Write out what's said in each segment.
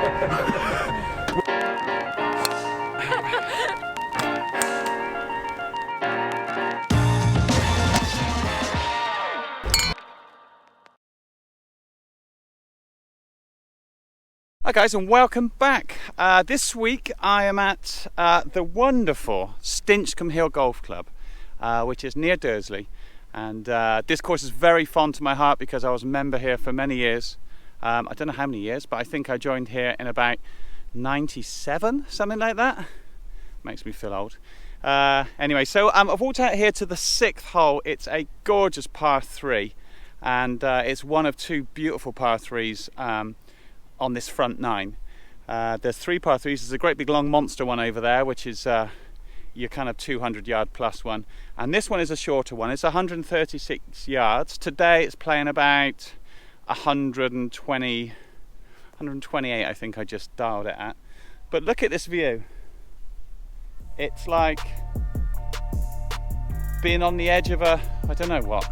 Hi guys, and welcome back. This week I am at the wonderful Stinchombe Hill Golf Club, which is near Dursley, and this course is very fond to my heart because I was a member here for many years. I don't know how many years, but I think I joined here in about 97, something like that. Makes me feel old. Anyway, so I've walked out here to the 6th hole. It's a gorgeous par 3, and it's one of two beautiful par 3s on this front 9. There's 3 par 3s. There's a great big long monster one over there, which is your kind of 200 yard plus one, and this one is a shorter one. It's 136 yards. Today it's playing about 128, I think I just dialed it at. But look at this view. It's like being on the edge of a, I don't know what.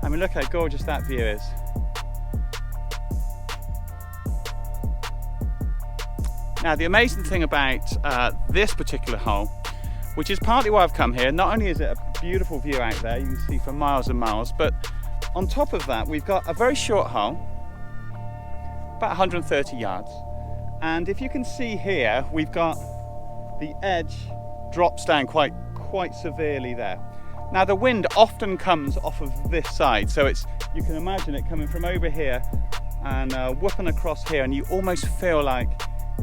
I mean, look how gorgeous that view is. Now, the amazing thing about this particular hole, which is partly why I've come here, not only is it a beautiful view out there, you can see for miles and miles, but on top of that, we've got a very short hole, about 130 yards. And if you can see here, we've got the edge drops down quite severely there. Now, the wind often comes off of this side, so you can imagine it coming from over here and whooping across here, and you almost feel like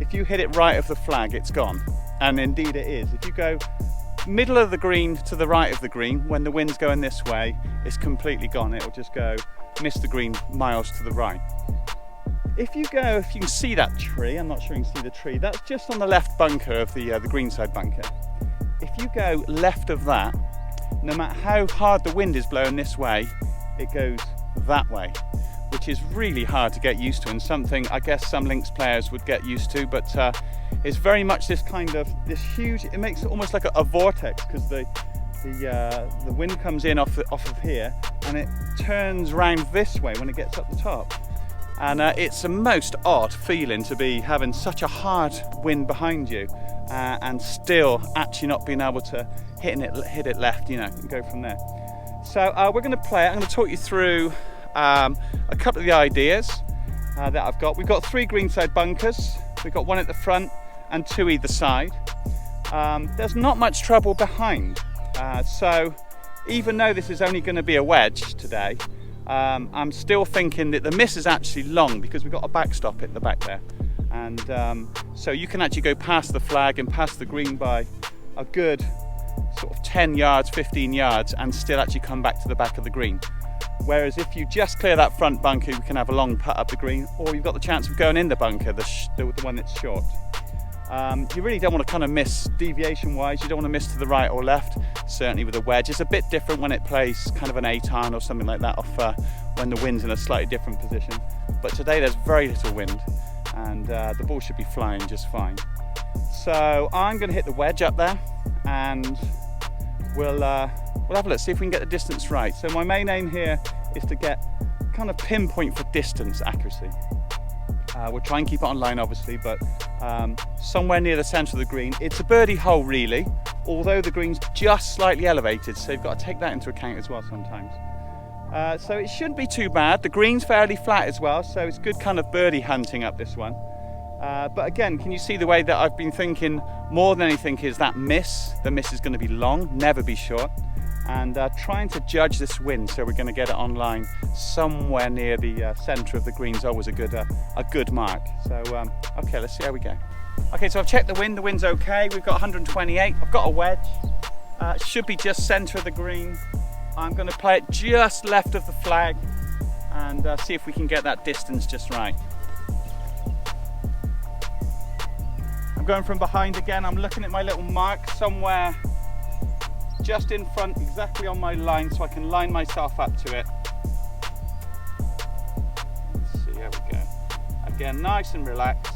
if you hit it right of the flag, it's gone. And indeed it is. If you go middle of the green to the right of the green, when the wind's going this way, it's completely gone. It'll just go miss the green miles to the right. If you can see that tree, I'm not sure you can see the tree, that's just on the left bunker of the greenside bunker. If you go left of that, no matter how hard the wind is blowing this way, it goes that way, which is really hard to get used to, and something I guess some links players would get used to, but it's very much this huge, it makes it almost like a vortex, because the wind comes in off of here and it turns round this way when it gets up the top. And it's a most odd feeling to be having such a hard wind behind you and still actually not being able to hit it left, and go from there. So we're going to play it. I'm going to talk you through a couple of the ideas that I've got. We've got 3 greenside bunkers. We've got 1 at the front and 2 either side. There's not much trouble behind. So even though this is only going to be a wedge today, I'm still thinking that the miss is actually long because we've got a backstop at the back there. And so you can actually go past the flag and past the green by a good sort of 10 yards, 15 yards and still actually come back to the back of the green. Whereas if you just clear that front bunker, you can have a long putt up the green, or you've got the chance of going in the bunker, the one that's short. You really don't want to kind of miss deviation-wise. You don't want to miss to the right or left. Certainly with a wedge, it's a bit different when it plays kind of an 8-iron or something like that off when the wind's in a slightly different position. But today there's very little wind, and the ball should be flying just fine. So I'm going to hit the wedge up there, and we'll have a look, see if we can get the distance right. So my main aim here is to get kind of pinpoint for distance accuracy. We'll try and keep it on line obviously, but somewhere near the centre of the green. It's a birdie hole really, although the green's just slightly elevated, so you've got to take that into account as well sometimes. So it shouldn't be too bad. The green's fairly flat as well, so it's good kind of birdie hunting up this one. But again, can you see the way that I've been thinking more than anything is that miss. The miss is going to be long, never be short. And trying to judge this wind, so we're going to get it on line somewhere near the centre of the green is always a good mark. So okay, let's see how we go. Okay, so I've checked the wind. The wind's okay. We've got 128. I've got a wedge. It should be just centre of the green. I'm going to play it just left of the flag and see if we can get that distance just right. I'm going from behind again. I'm looking at my little mark somewhere just in front, exactly on my line, so I can line myself up to it. Let's see, here we go. Again, nice and relaxed.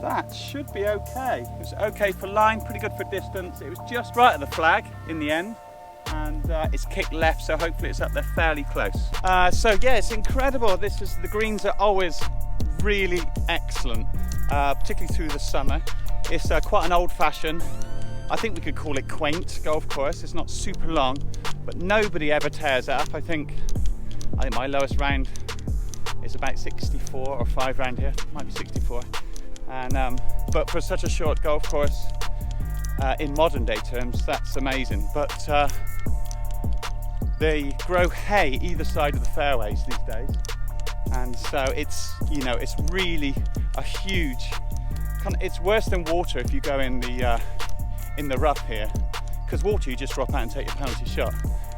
That should be okay. It was okay for line, pretty good for distance. It was just right at the flag in the end, and it's kicked left, so hopefully it's up there fairly close. So yeah, it's incredible. The greens are always really excellent, particularly through the summer. It's quite an old-fashioned, I think we could call it quaint golf course. It's not super long, but nobody ever tears it up. I think my lowest round is about 64 or 5 round here. It might be 64. And but for such a short golf course, in modern day terms, that's amazing. But they grow hay either side of the fairways these days, and so it's it's really a huge it's worse than water if you go in the rough here, because water you just drop out and take your penalty shot.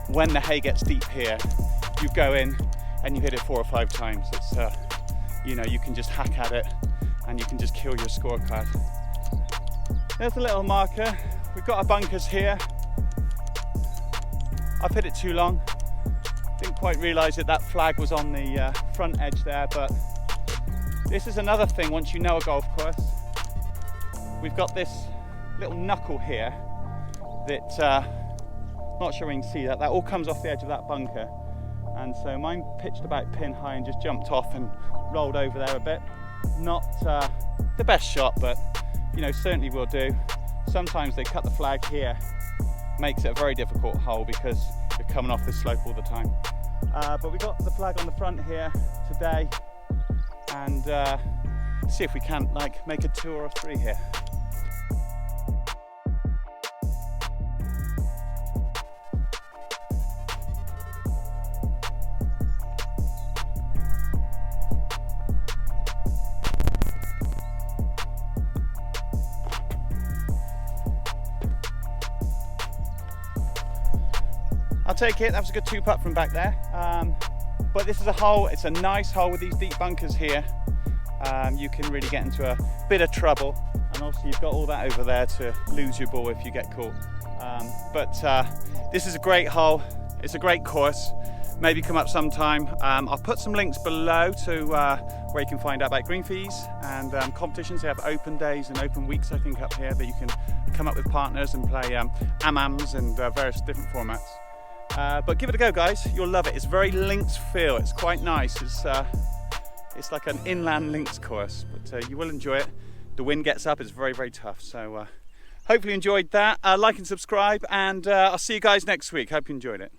When the hay gets deep here, you go in and you hit it 4 or 5 times. It's you can just hack at it and you can just kill your scorecard. There's a little marker. We've got our bunkers here. I've hit it too long. Didn't quite realise that flag was on the front edge there, but this is another thing once you know a golf course. We've got this little knuckle here that, not sure you can see that all comes off the edge of that bunker. And so mine pitched about pin high and just jumped off and rolled over there a bit. Not the best shot, but certainly will do. Sometimes they cut the flag here, makes it a very difficult hole because you're coming off this slope all the time. But we got the flag on the front here today, and see if we can make a 2 or a 3 here. I'll take it. That was a good 2-putt from back there. But this is a hole. It's a nice hole with these deep bunkers here. You can really get into a bit of trouble, and obviously you've got all that over there to lose your ball if you get caught. But this is a great hole. It's a great course. Maybe come up sometime. I'll put some links below to where you can find out about green fees and competitions. They have open days and open weeks, I think, up here that you can come up with partners and play am-ams and various different formats. But give it a go, guys. You'll love it. It's very links feel. It's quite nice. It's like an inland links course, but you will enjoy it. The wind gets up. It's very, very tough. So hopefully you enjoyed that. Like and subscribe, and I'll see you guys next week. Hope you enjoyed it.